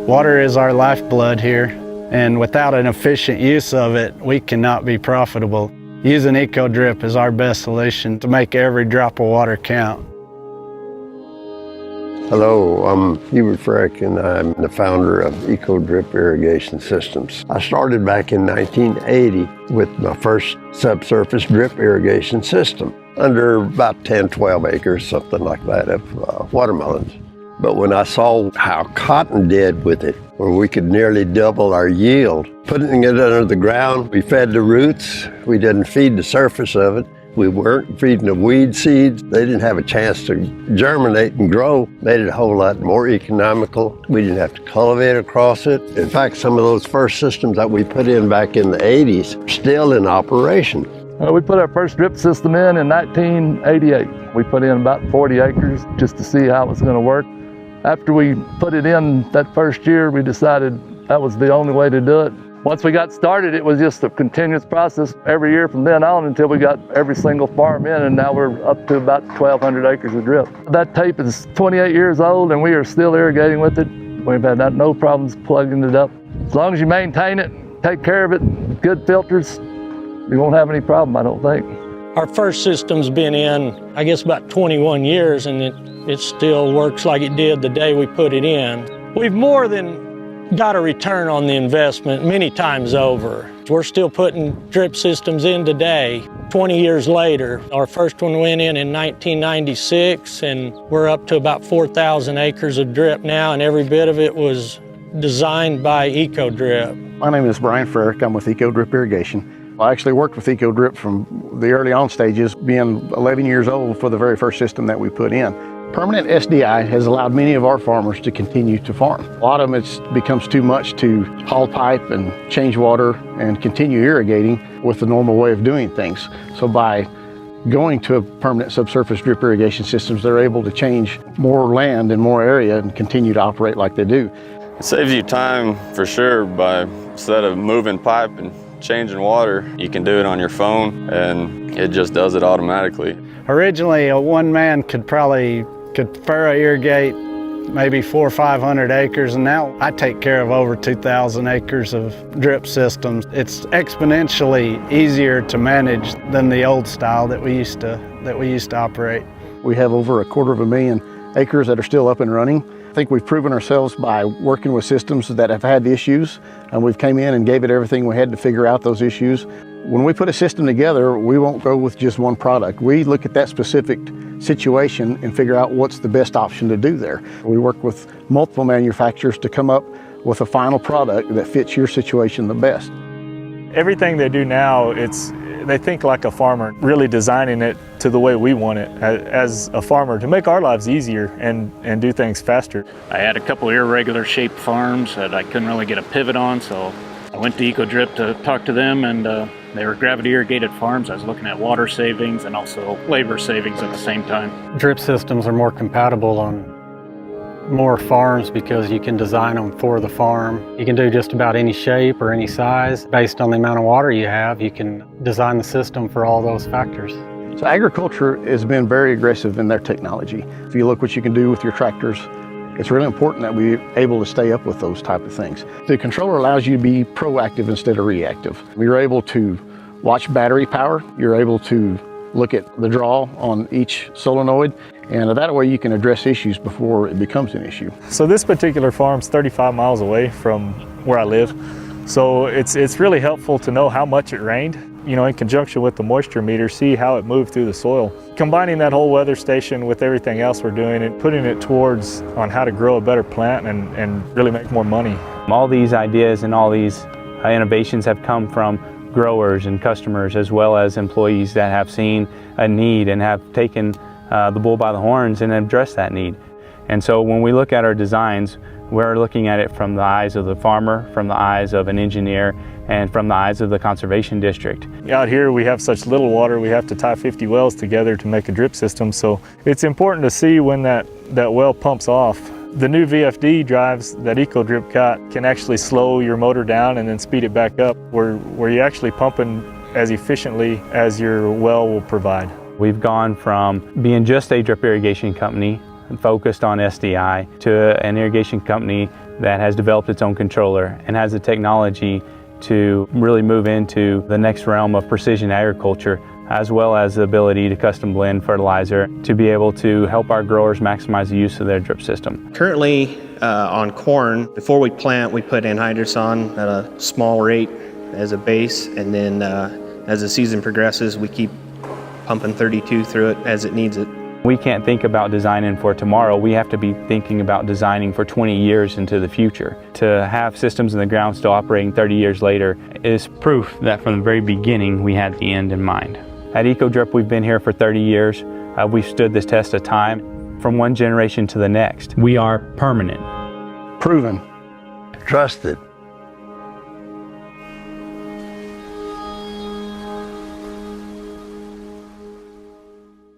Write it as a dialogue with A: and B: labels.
A: Water is our lifeblood here, and without an efficient use of it, we cannot be profitable. Using EcoDrip is our best solution to make every drop of water count.
B: Hello, I'm Hubert Freck, and I'm the founder of EcoDrip Irrigation Systems. I started back in 1980 with my first subsurface drip irrigation system under about 10, 12 acres, something like that, of watermelons. But when I saw how cotton did with it, where we could nearly double our yield, putting it under the ground, we fed the roots, we didn't feed the surface of it. We weren't feeding the weed seeds. They didn't have a chance to germinate and grow. Made it a whole lot more economical. We didn't have to cultivate across it. In fact, some of those first systems that we put in back in the 80s are still in operation.
C: We put our first drip system in 1988. We put in about 40 acres just to see how it was going to work. After we put it in that first year, we decided that was the only way to do it. Once we got started, it was just a continuous process every year from then on until we got every single farm in, and now we're up to about 1,200 acres of drip. That tape is 28 years old, and we are still irrigating with it. We've had no problems plugging it up. As long as you maintain it, take care of it, good filters, you won't have any problem, I don't think.
D: Our first system's been in, I guess, about 21 years, and it still works like it did the day we put it in. We've more than got a return on the investment many times over. We're still putting drip systems in today, 20 years later. Our first one went in 1996, and we're up to about 4,000 acres of drip now, and every bit of it was designed by EcoDrip.
E: My name is Brian Frerick. I'm with EcoDrip Irrigation. I actually worked with EcoDrip from the early on stages, being 11 years old for the very first system that we put in. Permanent SDI has allowed many of our farmers to continue to farm. A lot of them, it becomes too much to haul pipe and change water and continue irrigating with the normal way of doing things. So by going to a permanent subsurface drip irrigation systems, they're able to change more land and more area and continue to operate like they do.
F: It saves you time for sure by, instead of moving pipe and changing water, you can do it on your phone and it just does it automatically.
A: Originally, one man could furrow irrigate maybe 400 or 500 acres, and now I take care of over 2,000 acres of drip systems. It's exponentially easier to manage than the old style that we used to operate.
E: We have over 250,000 acres that are still up and running. I think we've proven ourselves by working with systems that have had issues, and we've came in and gave it everything we had to figure out those issues. When we put a system together, we won't go with just one product. We look at that specific situation and figure out what's the best option to do there. We work with multiple manufacturers to come up with a final product that fits your situation the best.
G: Everything they do now, they think like a farmer, really designing it to the way we want it as a farmer to make our lives easier and do things faster.
H: I had a couple irregular shaped farms that I couldn't really get a pivot on, so I went to EcoDrip to talk to them, and they were gravity irrigated farms. I was looking at water savings and also labor savings at the same time.
I: Drip systems are more compatible on more farms because you can design them for the farm. You can do just about any shape or any size. Based on the amount of water you have, you can design the system for all those factors.
E: So agriculture has been very aggressive in their technology. If you look what you can do with your tractors, it's really important that we're able to stay up with those type of things. The controller allows you to be proactive instead of reactive. You're able to watch battery power. You're able to look at the draw on each solenoid, and that way you can address issues before it becomes an issue.
G: So this particular farm's 35 miles away from where I live, so it's really helpful to know how much it rained, in conjunction with the moisture meter, see how it moved through the soil. Combining that whole weather station with everything else we're doing and putting it towards on how to grow a better plant and really make more money.
J: All these ideas and all these innovations have come from growers and customers, as well as employees that have seen a need and have taken the bull by the horns and addressed that need. And so when we look at our designs, we're looking at it from the eyes of the farmer, from the eyes of an engineer, and from the eyes of the conservation district.
G: Out here we have such little water, we have to tie 50 wells together to make a drip system, so it's important to see when that well pumps off. The new VFD drives that EcoDrip got can actually slow your motor down and then speed it back up, where you're actually pumping as efficiently as your well will provide.
J: We've gone from being just a drip irrigation company focused on SDI to an irrigation company that has developed its own controller and has the technology to really move into the next realm of precision agriculture, as well as the ability to custom blend fertilizer to be able to help our growers maximize the use of their drip system.
K: Currently on corn, before we plant, we put anhydrous on at a small rate as a base, and then as the season progresses, we keep pumping 32 through it as it needs it.
J: We can't think about designing for tomorrow. We have to be thinking about designing for 20 years into the future. To have systems in the ground still operating 30 years later is proof that from the very beginning we had the end in mind. At EcoDrip, we've been here for 30 years. We've stood this test of time from one generation to the next. We are permanent.
E: Proven.
B: Trusted.